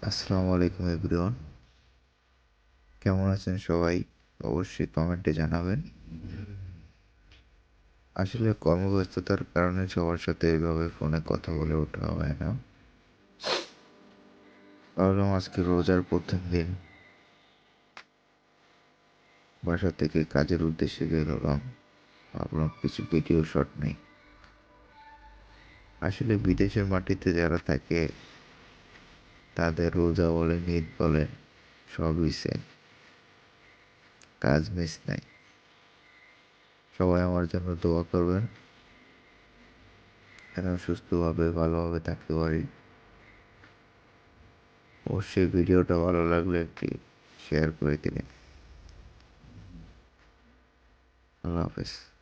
আসসালামু আলাইকুম এভরিওয়ান। কেমন আছেন সবাই? অবশ্যই কমেন্টে জানাবেন। আসলে কর্মব্যস্ততার কারণে সবার সাথে এভাবে ফোনে কথা বলে ওঠা হয় না। ভাবলাম আজকে রোজার প্রথম দিন বাসা থেকে কাজের উদ্দেশ্যে বের হলাম। ভাবলাম কিছু ভিডিও শট নেই। আসলে বিদেশের মাটিতে যারা থাকে তাদের রোজা বলেন, ঈদ বলেন, সবই সেম। কাজ মিস নাই। সবাই আমার জন্য দোয়া করবেন যেন সুস্থভাবে ভালোভাবে থাকতে পারি। অবশ্যই ভিডিওটা ভালো লাগলে একটি শেয়ার করে দিবেন। আল্লাহ হাফেজ।